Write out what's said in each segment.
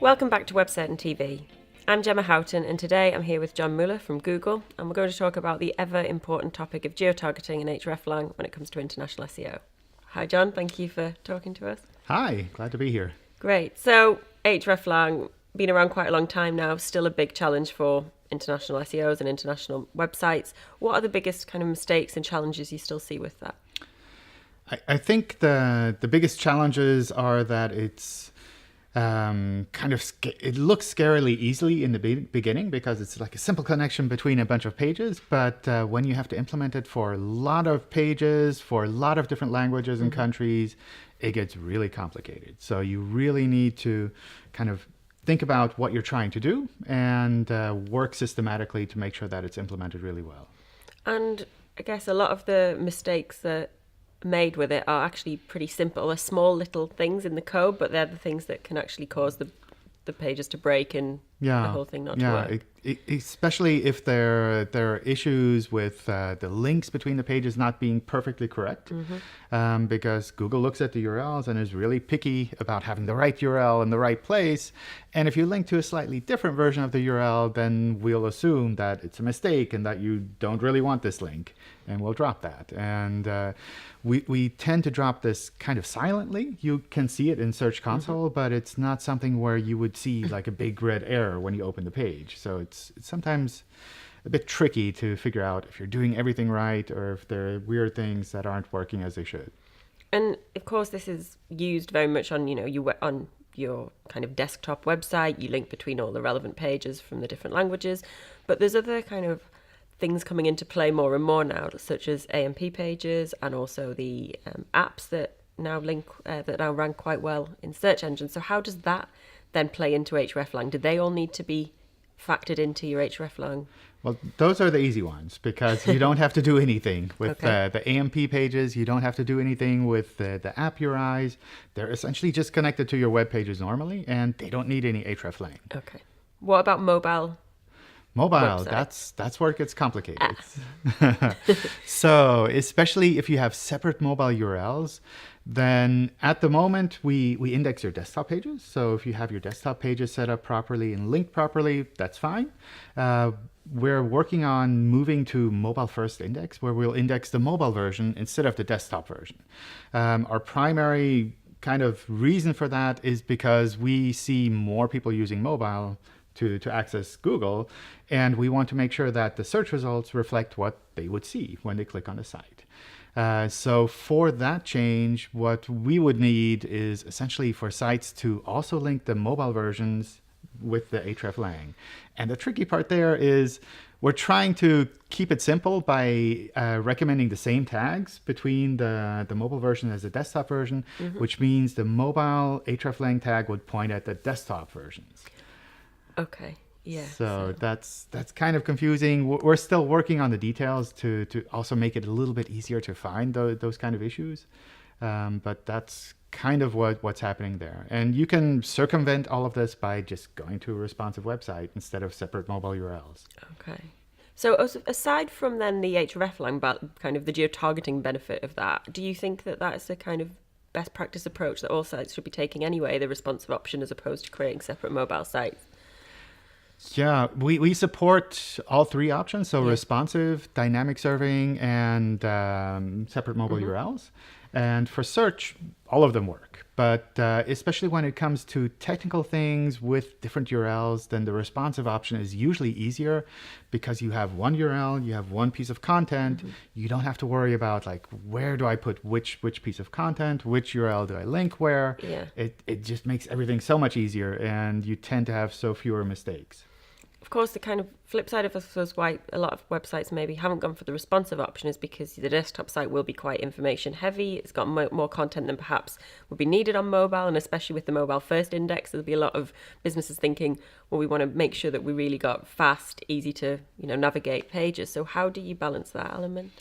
Welcome back to Website and TV. I'm Gemma Houghton, and today I'm here with John Müller from Google, and we're going to talk about the ever-important topic of geo-targeting and hreflang when it comes to international SEO. Hi John, thank you for talking to us. Hi, glad to be here. Great. So hreflang, been around quite a long time now, still a big challenge for international SEOs and international websites. What are the biggest kind of mistakes and challenges you still see with that? I think the biggest challenges are that it's it looks scarily easily in the beginning because it's like a simple connection between a bunch of pages. But when you have to implement it for a lot of pages, for a lot of different languages and countries, it gets really complicated. So you really need to kind of think about what you're trying to do and work systematically to make sure that it's implemented really well. And I guess a lot of the mistakes that made with it are actually pretty simple. They're small little things in the code, but they're the things that can actually cause the pages to break and the whole thing not to work. Especially if there are issues with the links between the pages not being perfectly correct, because Google looks at the URLs and is really picky about having the right URL in the right place. And if you link to a slightly different version of the URL, then we'll assume that it's a mistake and that you don't really want this link, and we'll drop that. And we tend to drop this kind of silently. You can see it in Search Console, but it's not something where you would see like a big red error when you open the page. So it's sometimes a bit tricky to figure out if you're doing everything right or if there are weird things that aren't working as they should. And of course, this is used very much on, on your kind of desktop website. You link between all the relevant pages from the different languages, but there's other kind of things coming into play more and more now, such as AMP pages and also the apps that now rank quite well in search engines. So how does that then play into hreflang? Do they all need to be factored into your hreflang? Well, those are the easy ones because you don't have to do anything with the AMP pages. You don't have to do anything with the app URIs. They're essentially just connected to your web pages normally, and they don't need any hreflang. Okay. What about mobile? Mobile, that's where it gets complicated. So especially if you have separate mobile URLs, then at the moment we index your desktop pages. So if you have your desktop pages set up properly and linked properly, that's fine. We're working on moving to mobile first index, where we'll index the mobile version instead of the desktop version. Our primary kind of reason for that is because we see more people using mobile to access Google, and we want to make sure that the search results reflect what they would see when they click on the site. So for that change, what we would need is essentially for sites to also link the mobile versions with the hreflang. And the tricky part there is we're trying to keep it simple by recommending the same tags between the mobile version as the desktop version, which means the mobile hreflang tag would point at the desktop versions. Okay. Yeah. So that's kind of confusing. We're still working on the details to also make it a little bit easier to find those kind of issues. But that's kind of what's happening there. And you can circumvent all of this by just going to a responsive website instead of separate mobile URLs. Okay. So aside from then the hreflang, but kind of the geo-targeting benefit of that, do you think that that's a kind of best practice approach that all sites should be taking anyway, the responsive option as opposed to creating separate mobile sites? Yeah, we support all three options, so responsive, dynamic serving, and separate mobile URLs. And for search, all of them work. But especially when it comes to technical things with different URLs, then the responsive option is usually easier because you have one URL, you have one piece of content. You don't have to worry about like, where do I put which piece of content, which URL do I link where? Yeah. It just makes everything so much easier, and you tend to have so fewer mistakes. Of course, the kind of flip side of this was why a lot of websites maybe haven't gone for the responsive option is because the desktop site will be quite information heavy. It's got more content than perhaps would be needed on mobile, and especially with the mobile first index, there'll be a lot of businesses thinking, well, we want to make sure that we really got fast, easy to navigate pages. So how do you balance that element?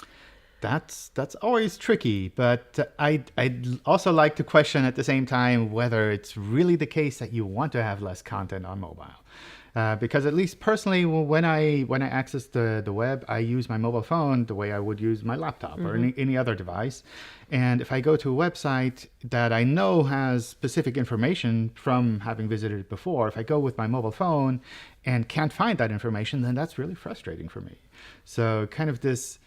That's always tricky, but I'd also like to question at the same time whether it's really the case that you want to have less content on mobile. Because at least personally, when I access the web, I use my mobile phone the way I would use my laptop or any other device. And if I go to a website that I know has specific information from having visited it before, if I go with my mobile phone and can't find that information, then that's really frustrating for me. So kind of this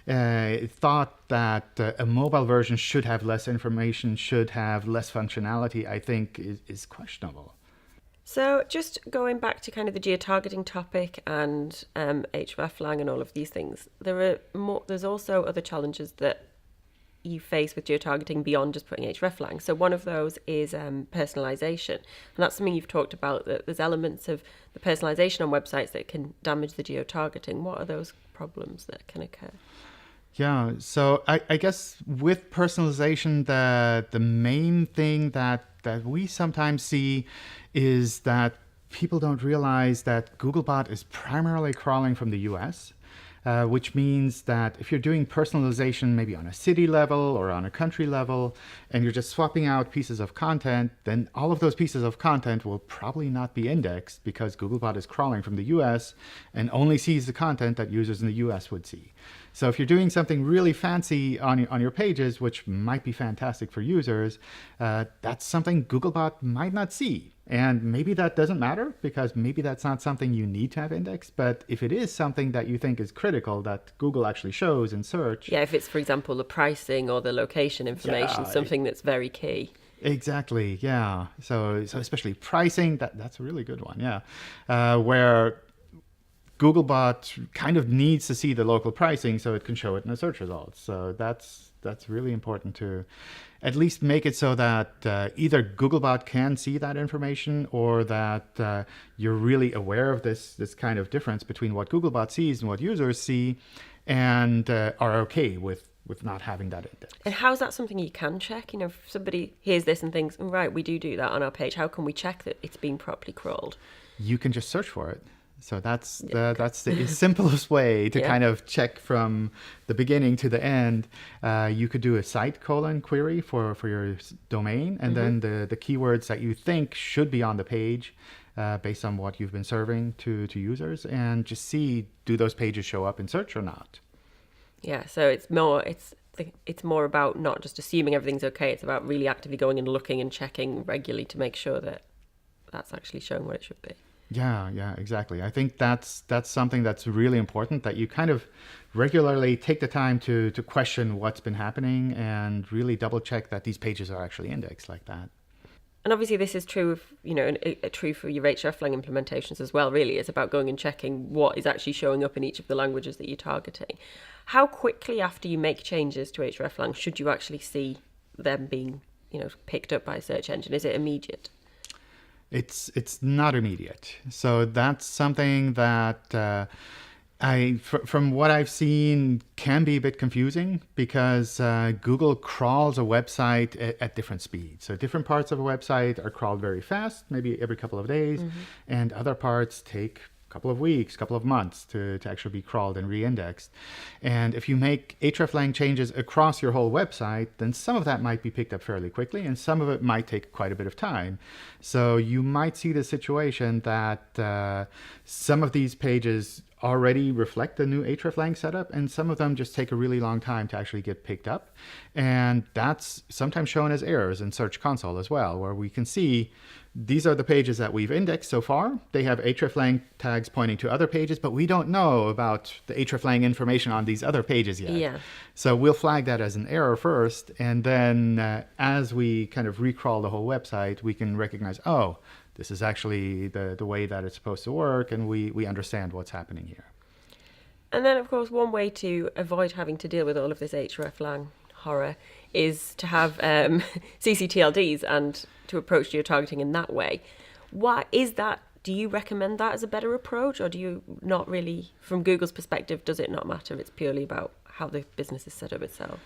thought that a mobile version should have less information, should have less functionality, I think is questionable. So just going back to kind of the geo-targeting topic and hreflang and all of these things, there's also other challenges that you face with geo-targeting beyond just putting hreflang. So one of those is personalisation. And that's something you've talked about, that there's elements of the personalisation on websites that can damage the geo-targeting. What are those problems that can occur? Yeah, so I guess with personalization, the main thing that we sometimes see is that people don't realize that Googlebot is primarily crawling from the US, which means that if you're doing personalization maybe on a city level or on a country level, and you're just swapping out pieces of content, then all of those pieces of content will probably not be indexed because Googlebot is crawling from the US and only sees the content that users in the US would see. So if you're doing something really fancy on your pages, which might be fantastic for users, that's something Googlebot might not see. And maybe that doesn't matter because maybe that's not something you need to have indexed. But if it is something that you think is critical that Google actually shows in search. Yeah, if it's, for example, the pricing or the location information, something that's very key. Exactly, yeah. So especially pricing, that's a really good one, yeah. Where Googlebot kind of needs to see the local pricing so it can show it in the search results. So that's really important to at least make it so that either Googlebot can see that information or that you're really aware of this kind of difference between what Googlebot sees and what users see and are okay with not having that index. And how's that something you can check? You know, if somebody hears this and thinks, right, we do that on our page, how can we check that it's been properly crawled? You can just search for it. So that's the simplest way to kind of check from the beginning to the end. You could do a site : query for your domain, and then the keywords that you think should be on the page based on what you've been serving to users, and just see, do those pages show up in search or not? Yeah, so it's more about not just assuming everything's okay. It's about really actively going and looking and checking regularly to make sure that that's actually showing what it should be. Yeah, exactly. I think that's something that's really important, that you kind of regularly take the time to question what's been happening and really double check that these pages are actually indexed like that. And obviously this is true of, true for your hreflang implementations as well, really. It's about going and checking what is actually showing up in each of the languages that you're targeting. How quickly after you make changes to hreflang should you actually see them being, picked up by a search engine? Is it immediate? It's not immediate. So that's something that from what I've seen, can be a bit confusing because Google crawls a website at different speeds. So different parts of a website are crawled very fast, maybe every couple of days, and other parts take couple of weeks, couple of months to actually be crawled and re-indexed. And if you make hreflang changes across your whole website, then some of that might be picked up fairly quickly and some of it might take quite a bit of time. So you might see the situation that some of these pages already reflect the new hreflang setup, and some of them just take a really long time to actually get picked up. And that's sometimes shown as errors in Search Console as well, where we can see these are the pages that we've indexed so far. They have hreflang tags pointing to other pages, but we don't know about the hreflang information on these other pages yet. Yeah. So we'll flag that as an error first, and then as we kind of recrawl the whole website, we can recognize, oh, this is actually the way that it's supposed to work, and we understand what's happening here. And then, of course, one way to avoid having to deal with all of this hreflang horror is to have ccTLDs and to approach geo-targeting in that way. What is that? Do you recommend that as a better approach, or do you not really, from Google's perspective, does it not matter? It's purely about how the business is set up itself.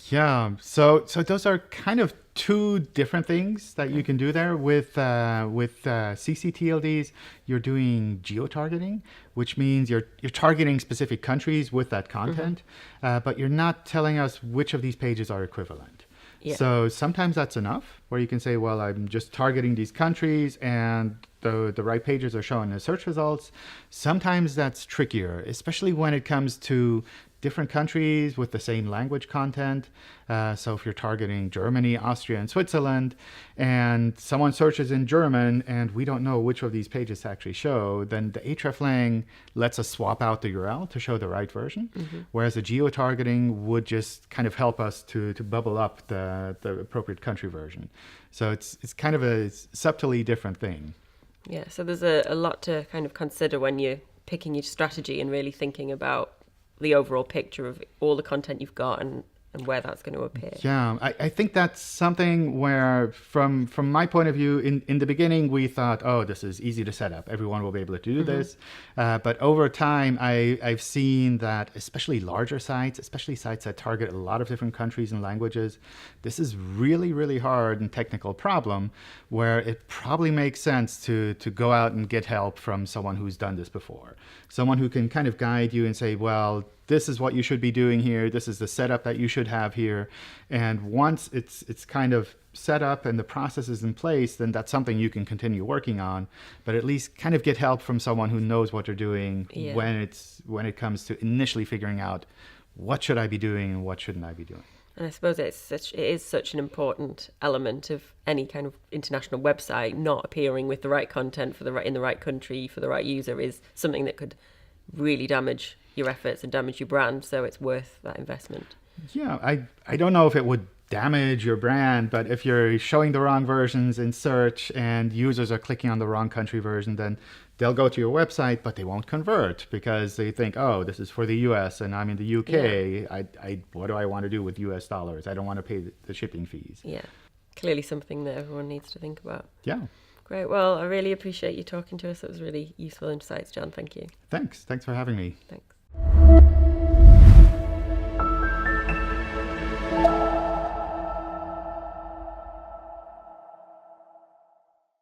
Yeah, so those are kind of two different things that you can do there. With ccTLDs, you're doing geo-targeting, which means you're targeting specific countries with that content, but you're not telling us which of these pages are equivalent. Yeah. So sometimes that's enough, where you can say, well, I'm just targeting these countries, and the right pages are shown in the search results. Sometimes that's trickier, especially when it comes to different countries with the same language content. So if you're targeting Germany, Austria, and Switzerland, and someone searches in German and we don't know which of these pages to actually show, then the hreflang lets us swap out the URL to show the right version, whereas the geo-targeting would just kind of help us to bubble up the appropriate country version. So it's kind of a subtly different thing. Yeah, so there's a lot to kind of consider when you're picking your strategy and really thinking about the overall picture of all the content you've got and where that's going to appear. Yeah, I think that's something where, from my point of view, in the beginning, we thought, oh, this is easy to set up. Everyone will be able to do this. But over time, I've seen that, especially larger sites, especially sites that target a lot of different countries and languages, this is really, really hard and technical problem where it probably makes sense to go out and get help from someone who's done this before. Someone who can kind of guide you and say, well, this is what you should be doing here. This is the setup that you should have here. And once it's kind of set up and the process is in place, then that's something you can continue working on. But at least kind of get help from someone who knows what you're doing when it comes to initially figuring out what should I be doing and what shouldn't I be doing. And I suppose it is such an important element of any kind of international website. Not appearing with the right content in the right country for the right user is something that could really damage your efforts and damage your brand, so it's worth that investment. Yeah, I don't know if it would damage your brand, but if you're showing the wrong versions in search and users are clicking on the wrong country version, then they'll go to your website, but they won't convert because they think, oh, this is for the US and I'm in the UK. Yeah. What do I want to do with US dollars? I don't want to pay the shipping fees. Yeah, clearly something that everyone needs to think about. Yeah. Great. Well, I really appreciate you talking to us. It was really useful insights, John. Thank you. Thanks for having me. Thanks.